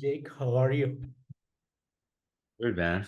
Jake, how are you? Good man.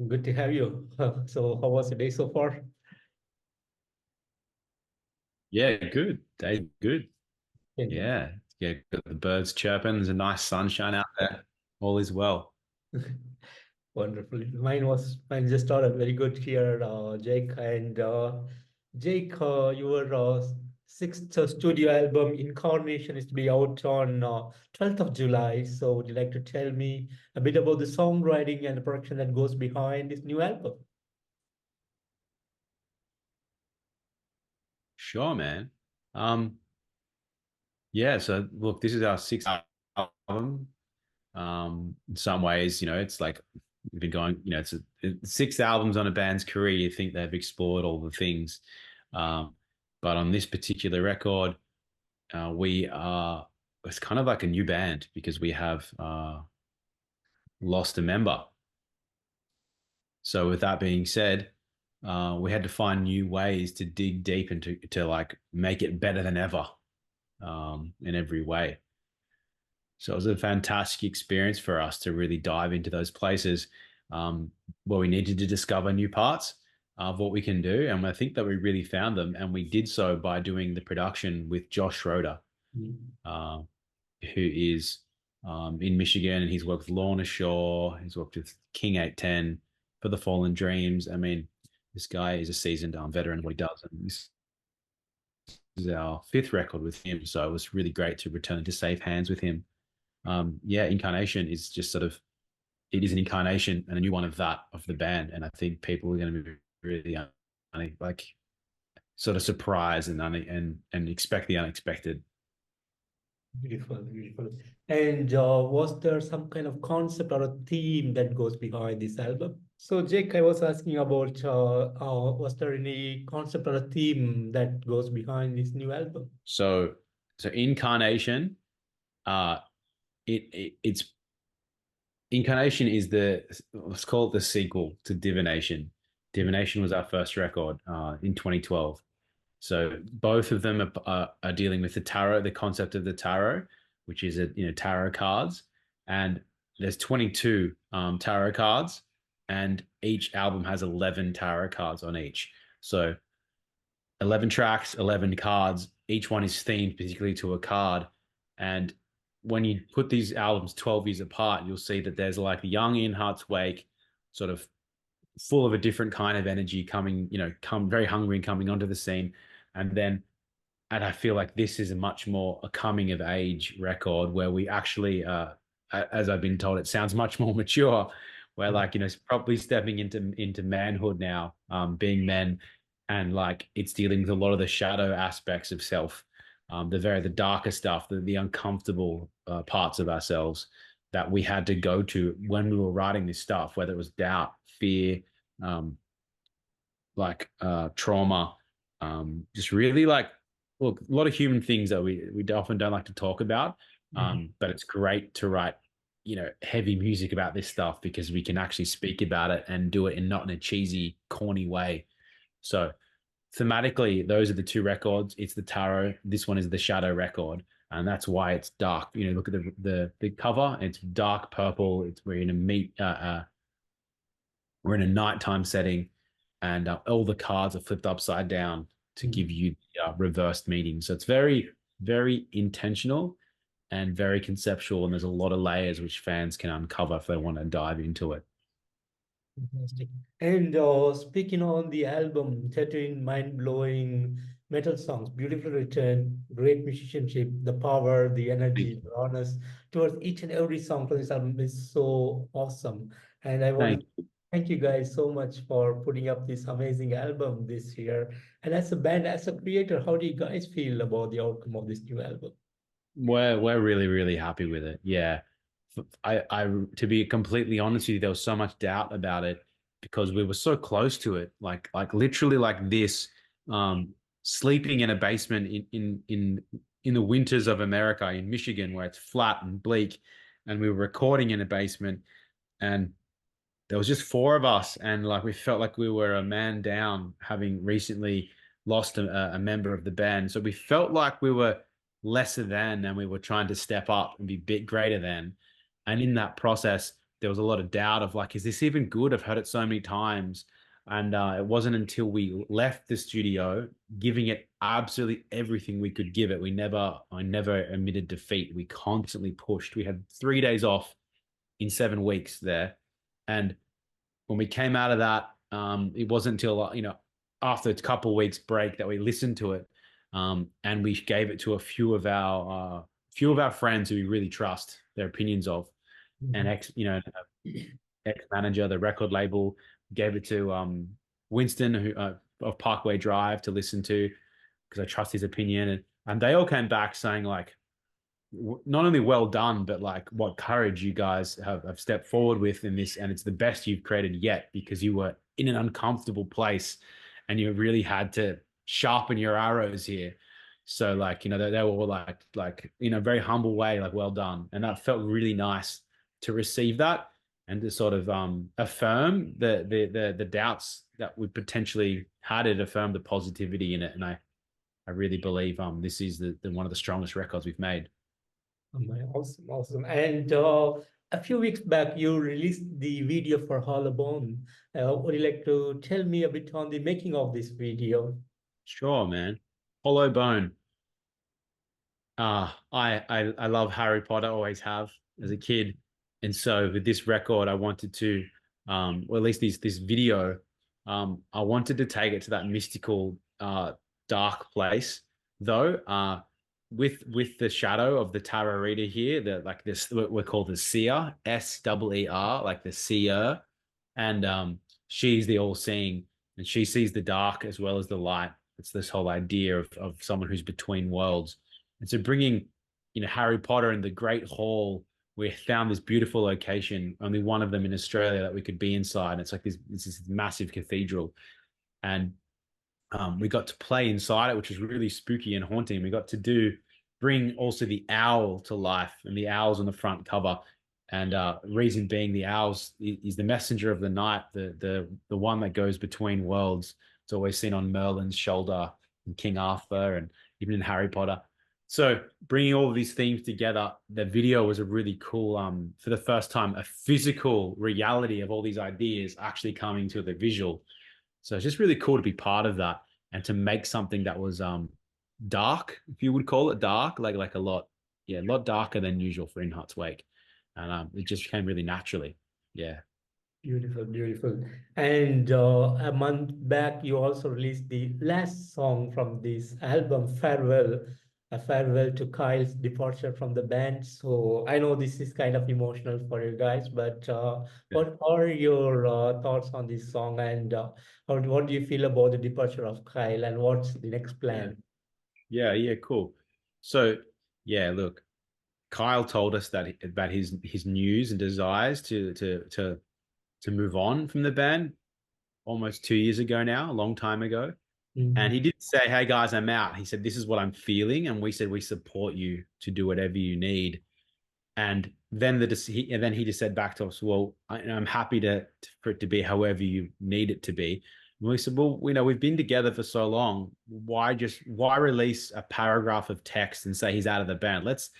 Good to have you. So, how was the day so far? Yeah, good. Day good. And Yeah. Yeah. Got the birds chirping. There's a nice sunshine out there. All is well. wonderful. Mine just started very good here, Jake. And Jake, your sixth studio album, Incarnation, is to be out on 12th of July. So, would you like to tell me a bit about the songwriting and the production that goes behind this new album? Sure, man. Um, yeah, so look, this is our sixth album. In some ways, it's like we've been going, it's six albums on a band's career. You think they've explored all the things. Um, but on this particular record, we are it's kind of like a new band because we have lost a member. So with that being said, we had to find new ways to dig deep into to like make it better than ever in every way. So it was a fantastic experience for us to really dive into those places um, where we needed to discover new parts of what we can do. And I think that we really found them. And we did so by doing the production with Josh Schroeder, Mm. uh, who is in Michigan, and he's worked with Lorna Shore. He's worked with King 810 for the Fallen Dreams. I mean, this guy is a seasoned veteran of what he does, and this is our fifth record with him. So it was really great to return into safe hands with him. Yeah, Incarnation is just sort of it is an incarnation and a new one of that of the band, and I think people are going to be really like sort of surprised and expect the unexpected. Beautiful, beautiful. And was there some kind of concept or a theme that goes behind this album? So, Jake, I was asking about was there any concept or a theme that goes behind this new album? So Incarnation, uh, it's Incarnation is let's call it the sequel to Divination. Divination was our first record in 2012. So both of them are dealing with the tarot, the concept of the tarot, which is tarot cards, and there's 22 tarot cards, and each album has 11 tarot cards on each. So 11 tracks, 11 cards. Each one is themed particularly to a card. And when you put these albums 12 years apart, you'll see that there's like young in Heart's Wake, sort of full of a different kind of energy coming, come very hungry and coming onto the scene. And then, and I feel like this is a much more a coming of age record where we actually, as I've been told, it sounds much more mature. Where like probably stepping into manhood now, being men, and like it's dealing with a lot of the shadow aspects of self, the darker stuff, the uncomfortable parts of ourselves that we had to go to when we were writing this stuff, whether it was doubt, fear, um, trauma, just really like look a lot of human things that we often don't like to talk about. Mhm. But it's great to write heavy music about this stuff because we can actually speak about it and do it in not in a cheesy corny way. So thematically those are the two records. It's the tarot, this one is the shadow record, and that's why it's dark. Look at the cover. It's dark purple. We're in a nighttime setting, and all the cards are flipped upside down to give you the reversed meaning. So it's very, very intentional and very conceptual. And there's a lot of layers which fans can uncover if they want to dive into it. Fantastic. And speaking on the album, 13 mind-blowing metal songs, beautifully written, great musicianship, the power, the Thank energy, you. the honest towards each and every song from this album is so awesome. And I want Thank to you. thank you guys so much for putting up this amazing album this year. And as a band, as a creator, how do you guys feel about the outcome of this new album? We're really, really happy with it. Yeah. I to be completely honest with you, there was so much doubt about it because we were so close to it. Like literally like this, sleeping in a basement in the winters of America in Michigan where it's flat and bleak, and we were recording in a basement, and there was just four of us, and like we felt like we were a man down, having recently lost a member of the band. So we felt like we were lesser than, and we were trying to step up and be a bit greater than. And in that process, there was a lot of doubt of like, is this even good? I've heard it so many times. And it wasn't until we left the studio, giving it absolutely everything we could give it. I never admitted defeat. We constantly pushed. We had 3 days off in 7 weeks there. And when we came out of that, it wasn't until, after a couple of weeks break that we listened to it. And we gave it to a few of our friends who we really trust their opinions of, and ex manager, the record label, gave it to Winston, who of Parkway Drive, to listen to, because I trust his opinion, and they all came back saying like, not only well done, but like what courage you guys have stepped forward with in this, and it's the best you've created yet, because you were in an uncomfortable place, and you really had to sharpen your arrows here. So like, they were all like in a very humble way, like, well done, and that felt really nice to receive that, and to sort of affirm the doubts that we potentially had. It affirmed the positivity in it, and I really believe this is the one of the strongest records we've made. Oh my, awesome, awesome. And a few weeks back, you released the video for Hollow Bone. Would you like to tell me a bit on the making of this video? Sure, man. Hollow Bone. I love Harry Potter, always have as a kid, and so with this record, I wanted to, or at least this video, I wanted to take it to that mystical, dark place, though, with the shadow of the tarot reader here, like this, what we're called the seer, SEER, like the seer, and she's the all-seeing, and she sees the dark as well as the light. It's this whole idea of someone who's between worlds. And so bringing, Harry Potter in the Great Hall, we found this beautiful location, only one of them in Australia that we could be inside. It's like this massive cathedral. And we got to play inside it, which was really spooky and haunting. We got to bring also the owl to life, and the owl's on the front cover. And reason being, the owls is the messenger of the night, the one that goes between worlds. It's always seen on Merlin's shoulder in King Arthur, and even in Harry Potter. So bringing all of these themes together, the video was a really cool, for the first time, a physical reality of all these ideas actually coming to the visual. So it's just really cool to be part of that, and to make something that was dark, if you would call it dark, like a lot darker than usual for In Heart's Wake. And it just came really naturally. Yeah. Beautiful, beautiful. And a month back, you also released the last song from this album, Farewell, a farewell to Kyle's departure from the band. So I know this is kind of emotional for you guys, but what are your thoughts on this song, and what do you feel about the departure of Kyle, and what's the next plan? Yeah, cool. So yeah, look, Kyle told us that about his news and desires to move on from the band almost 2 years ago now, a long time ago. And he didn't say, "Hey guys, I'm out." He said, "This is what I'm feeling," and we said, "We support you to do whatever you need." And then he just said back to us, "Well, I'm happy for it to be however you need it to be." And we said, "Well, we've been together for so long. Why release a paragraph of text and say he's out of the band? Let's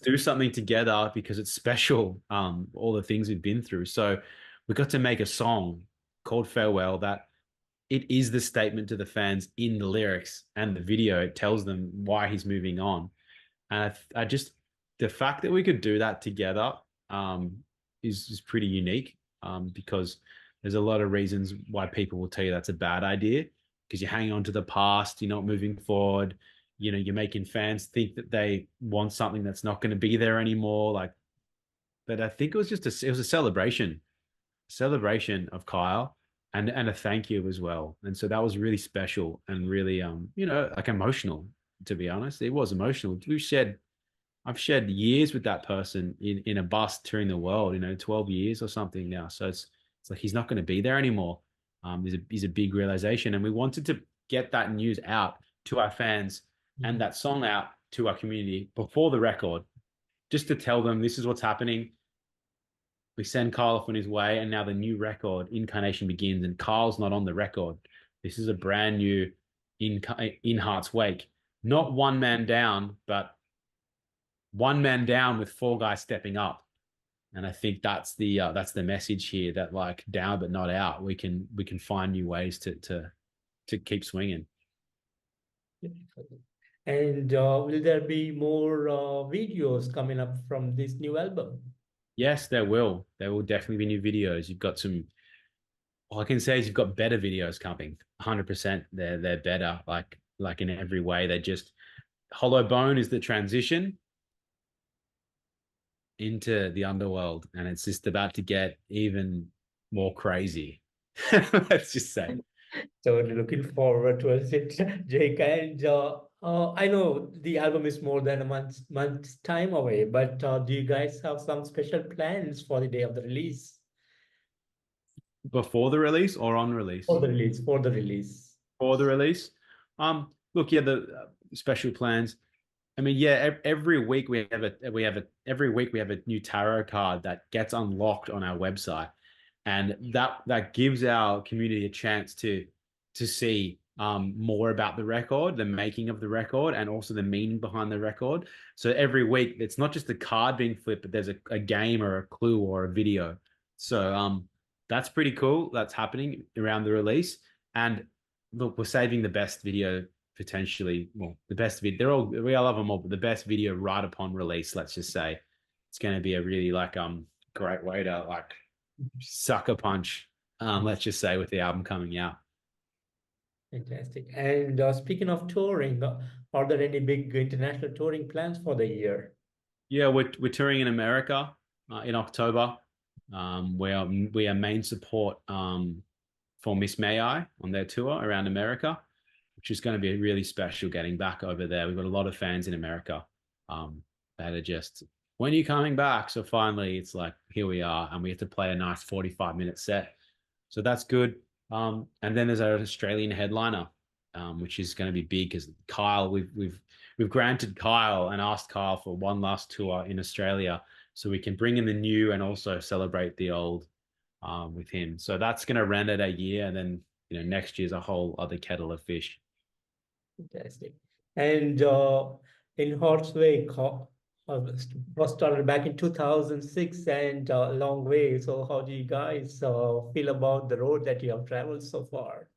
do something together, because it's special. All the things we've been through." So we got to make a song called Farewell that it is the statement to the fans in the lyrics and the video. It tells them why he's moving on. And I just, the fact that we could do that together is pretty unique, because there's a lot of reasons why people will tell you that's a bad idea, because you're hanging on to the past, you're not moving forward, you're making fans think that they want something that's not going to be there anymore. But I think it was a celebration of Kyle, and a thank you as well. And so that was really special and really, like emotional, to be honest. It was emotional. I've shared years with that person in a bus touring the world, 12 years or something now. So it's like he's not going to be there anymore. Is a big realization, and we wanted to get that news out to our fans and that song out to our community before the record, just to tell them this is what's happening. We send Kyle off on his way, and now the new record, Incarnation, begins, and Kyle's not on the record. This is a brand new In Heart's Wake. Not one man down, but one man down with four guys stepping up. And I think that's the message here, that like down but not out. We can find new ways to keep swinging. And will there be more videos coming up from this new album? Yes, there will. There will definitely be new videos. You've got some. All I can say is you've got better videos coming. 100%. They're better. Like in every way. They just Hollow Bone is the transition into the underworld, and it's just about to get even more crazy. Let's just say. Totally looking forward to it, Jake. And I know the album is more than a month's time away, but do you guys have some special plans for the day of the release? Before the release or on release? For the release, for the release. For the release. Look, yeah, the special plans. I mean, yeah, every week every week we have a new tarot card that gets unlocked on our website, and that gives our community a chance to see more about the record, the making of the record, and also the meaning behind the record. So every week, it's not just the card being flipped, but there's a game or a clue or a video. So that's pretty cool. That's happening around the release. And look, we're saving the best video potentially. Well, the best video. We all love them all, but the best video right upon release. Let's just say it's going to be a really great way to like sucker punch. Let's just say with the album coming out. Fantastic. And speaking of touring, are there any big international touring plans for the year? Yeah, we're touring in America in October. We are main support for Miss May I on their tour around America, which is going to be really special getting back over there. We've got a lot of fans in America that are just, when are you coming back? So finally, it's like, here we are, and we have to play a nice 45-minute set. So that's good. And then there's our Australian headliner, which is going to be big because Kyle, we've granted Kyle and asked Kyle for one last tour in Australia, so we can bring in the new and also celebrate the old with him. So that's going to run at a year, and then next year's a whole other kettle of fish. Fantastic. And in Horde's wake, was started back in 2006 and a long way. So how do you guys feel about the road that you have traveled so far?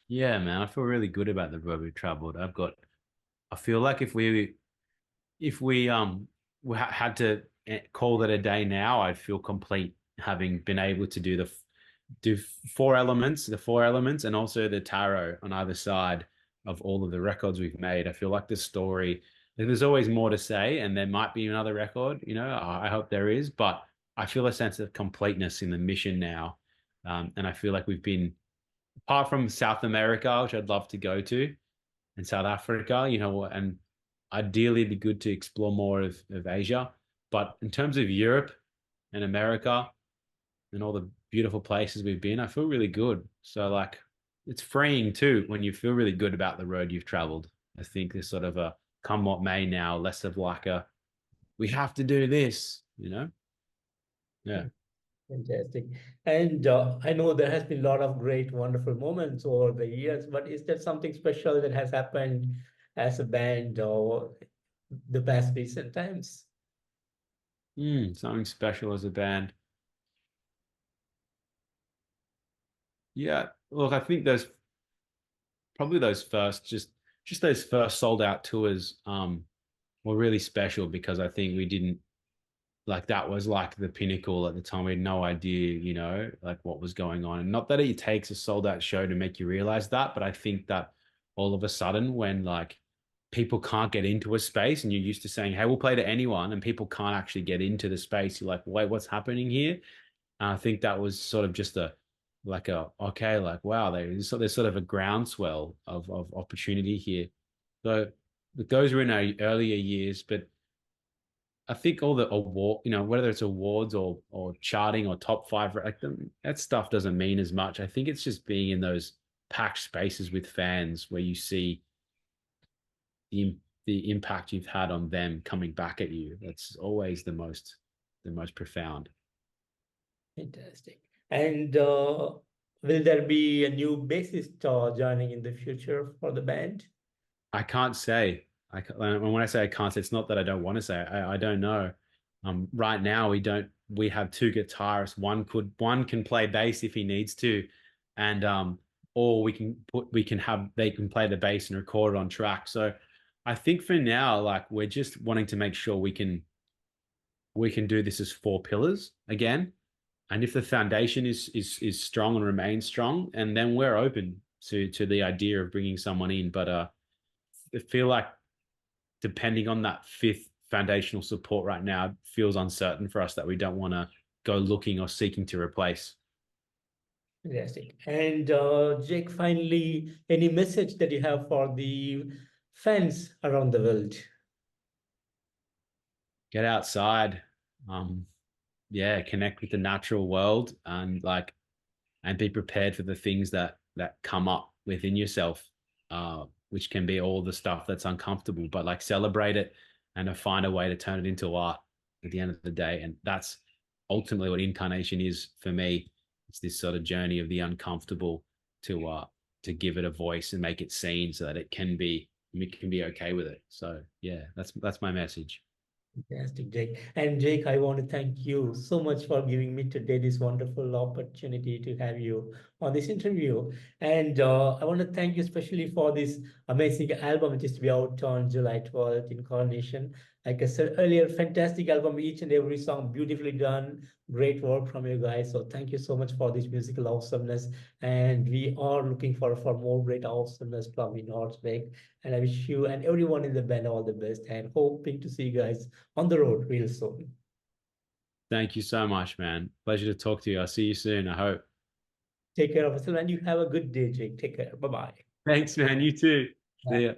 Yeah, man, I feel really good about the road we've traveled. I feel like if we had to call that a day now, I'd feel complete, having been able to do the four elements, and also the tarot on either side of all of the records we've made. I feel like the story, there's always more to say, and there might be another record, I hope there is, but I feel a sense of completeness in the mission now. And I feel like we've been, apart from South America, which I'd love to go to, and South Africa, and ideally it'd be good to explore more of Asia. But in terms of Europe and America and all the beautiful places we've been, I feel really good. So like, it's freeing too when you feel really good about the road you've traveled. I think there's sort of a come what may now, less of like we have to do this, Yeah. Fantastic. And I know there has been a lot of great, wonderful moments over the years, but is there something special that has happened as a band or the past recent times? Something special as a band. Yeah, look, I think those first just those first sold out tours were really special, because I think we didn't, like, that was like the pinnacle at the time. We had no idea, like what was going on. And not that it takes a sold out show to make you realize that, but I think that all of a sudden, when like people can't get into a space and you're used to saying, hey, we'll play to anyone, and people can't actually get into the space, you're like, wait, what's happening here? And I think that was sort of just okay, like, wow, there's sort of a groundswell of opportunity here. So those were in our earlier years, but I think all the award, whether it's awards or charting or top five, like that stuff doesn't mean as much. I think it's just being in those packed spaces with fans where you see the impact you've had on them coming back at you. That's always the most profound. Fantastic. And will there be a new bassist joining in the future for the band? I can't say. When I say I can't say, it's not that I don't want to say. I don't know. Right now we have two guitarists. One can play bass if he needs to, and or we can have they can play the bass and record it on track. So I think for now, like we're just wanting to make sure we can do this as four pillars again. And if the foundation is strong and remains strong, and then we're open to the idea of bringing someone in. But I feel like depending on that fifth foundational support right now, it feels uncertain for us that we don't want to go looking or seeking to replace. Fantastic. And Jake, finally, any message that you have for the fans around the world? Get outside, yeah, connect with the natural world, and be prepared for the things that come up within yourself, which can be all the stuff that's uncomfortable, but like celebrate it and find a way to turn it into art at the end of the day. And that's ultimately what Incarnation is for me. It's this sort of journey of the uncomfortable to give it a voice and make it seen so that it can be okay with it. So yeah, that's my message. Fantastic, Jake. And Jake, I want to thank you so much for giving me today this wonderful opportunity to have you on this interview. And I want to thank you especially for this amazing album, which is to be out on July 12th, Incarnation. Like I said earlier, fantastic album, each and every song beautifully done. Great work from you guys. So thank you so much for this musical awesomeness. And we are looking for more great awesomeness from you, Jake. And I wish you and everyone in the band all the best and hoping to see you guys on the road real soon. Thank you so much, man. Pleasure to talk to you. I'll see you soon, I hope. Take care of yourself and you have a good day, Jake. Take care. Bye-bye. Thanks, man. You too. See ya.